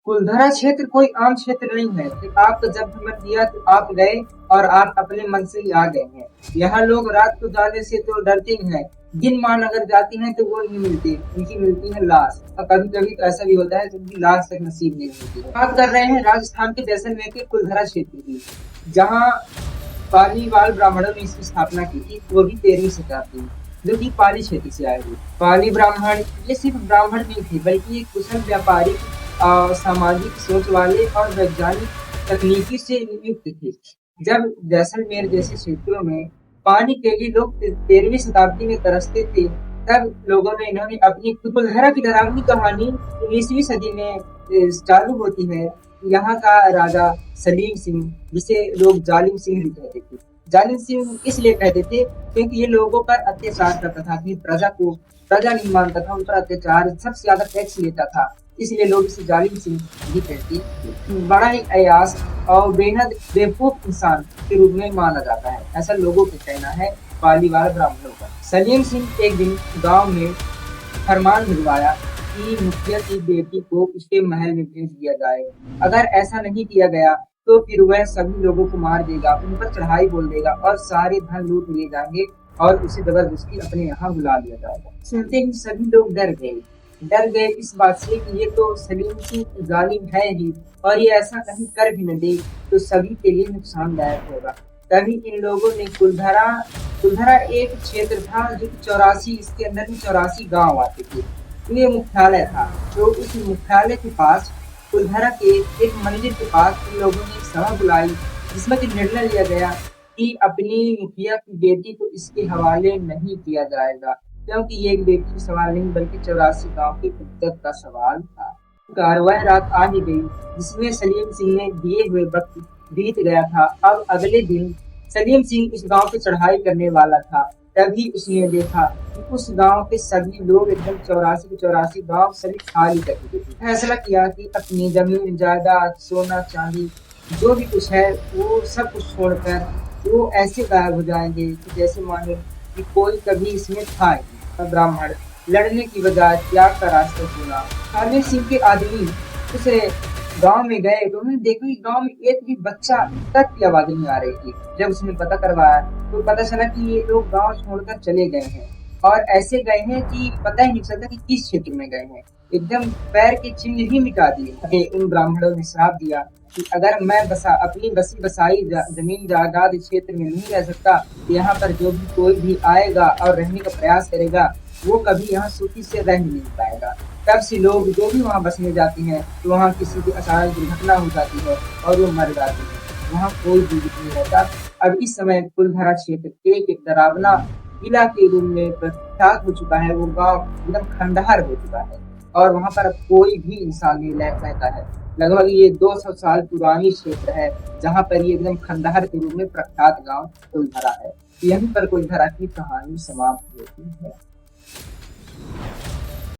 कुलधरा क्षेत्र कोई आम क्षेत्र नहीं है कि आपको जब मन किया तो आप गए और आप अपने मन से ही आ गए हैं। यहाँ लोग रात को जाने से तो डरते ही हैं। दिन मान अगर जाती हैं तो वो नहीं मिलती, उनकी मिलती है लाश। और कभी कभी तो ऐसा भी होता है जिनकी लाश तक नसीब नहीं होती है। बात कर रहे हैं राजस्थान के जैसलमेर के कुलधरा क्षेत्र की, जहाँ पालीवाल ब्राह्मणों ने इसकी स्थापना की थी, वो भी 13वीं शताब्दी में, जो कि पाली क्षेत्र से आए हुए। पाली ब्राह्मण ये सिर्फ ब्राह्मण नहीं थे, बल्कि एक कुशल व्यापारी, सामाजिक सोच वाले और वैज्ञानिक तकनीकी से युक्त थे। जब जैसलमेर जैसे क्षेत्रों में पानी के लिए लोग 13वीं शताब्दी में तरसते थे, तब लोगों ने इन्होंने अपनी कुलधरा की डरावनी कहानी 19वीं सदी में चालू होती है। यहाँ का राजा सलीम सिंह, जिसे लोग जालिम सिंह भी कहते थे, जालिम सिंह इसलिए कहते थे क्योंकि ये लोगों पर अत्याचार करता था, अपनी प्रजा नहीं मानता था, उन पर अत्याचार, सबसे ज्यादा टैक्स लेता था, इसलिए लोग इसे जालिम सिंह भी कहते थे। बड़ा ही अयास और बेहद बेवकूफ इंसान के रूप में माना जाता है, ऐसा लोगों का कहना है पालीवाल ब्राह्मणों का। सलीम सिंह एक दिन गांव में फरमान भिजवाया कि मुखिया की बेटी को उसके महल में भेज दिया जाए। अगर ऐसा नहीं किया गया तो फिर वह सभी लोगों को मार देगा, उन पर चढ़ाई बोल देगा और सारे धन लूट लिए जाएंगे और उसे जबरदस्ती अपने यहाँ बुला लिया जाएगा। सुनते ही सभी लोग डर गए इस बात से कि ये तो सलीम सिंह जालिम है ही, और ये ऐसा कहीं कर भी न दे तो सभी के लिए नुकसानदायक होगा। तभी इन लोगों ने कुलधरा एक क्षेत्र था जो 84, इसके अंदर भी 84 गांव आते थे। ये मुख्यालय था, तो उस मुख्यालय के पास कुलधरा के एक मंदिर के पास इन लोगों ने एक सभा बुलाई, जिसमें कि निर्णय लिया गया कि अपनी मुखिया की बेटी को इसके हवाले नहीं किया जाएगा, क्योंकि ये एक बेटी का सवाल नहीं बल्कि 84 गांव की इज्जत का सवाल था। कार्रवाई रात आ ही गई, जिसमें सलीम सिंह ने दिए हुए वक्त बीत गया था। अब अगले दिन सलीम सिंह इस गांव पे चढ़ाई करने वाला था, तभी उसने देखा कि उस गांव के सभी लोग एकदम 84 के 84 गांव सभी खाली कर चुके थे। फैसला किया कि अपनी जमीन जायदाद, सोना चांदी, जो भी कुछ है वो सब कुछ छोड़कर वो ऐसे गायब हो जाएंगे कि जैसे मानो कि कोई कभी इसमें था ही। ब्राह्मण लड़ने की बजाय त्याग का रास्ता चुना। खालिद सिंह के आदमी उस गांव में गए तो उन्होंने देखा कि गांव में एक भी बच्चा तक की आवाज नहीं आ रही थी। जब उसने पता करवाया तो पता चला कि ये लोग गांव छोड़कर चले गए हैं, और ऐसे गए हैं कि पता ही नहीं चलता कि किस क्षेत्र में गए हैं, एकदम पैर के चिन्ह ही मिटा दिए। उन ब्राह्मणों ने श्राप दिया कि अगर मैं अपनी बसी बसाई जमीन जायदाद क्षेत्र में नहीं रह सकता, तो यहाँ पर जो भी कोई भी आएगा और रहने का प्रयास करेगा वो कभी यहाँ सुखी से रह नहीं पाएगा। तब से लोग जो भी वहाँ बसने जाते हैं तो वहाँ किसी की अचानक दुर्घटना हो जाती है और वो मर जाते हैं, वहाँ कोई जीवित नहीं रहता। अब इस समय कुलधरा क्षेत्र एक डरावना किला के रूप में प्रख्यात हो चुका है। वो गांव एकदम खंडहर हो चुका है और वहाँ पर अब कोई भी इंसान नहीं रहता है। लगभग ये 200 साल पुरानी क्षेत्र है, जहाँ पर ये एकदम खंडहर के रूप में प्रख्यात गांव कुलधरा है। यहीं पर कुलधरा की कहानी समाप्त होती है।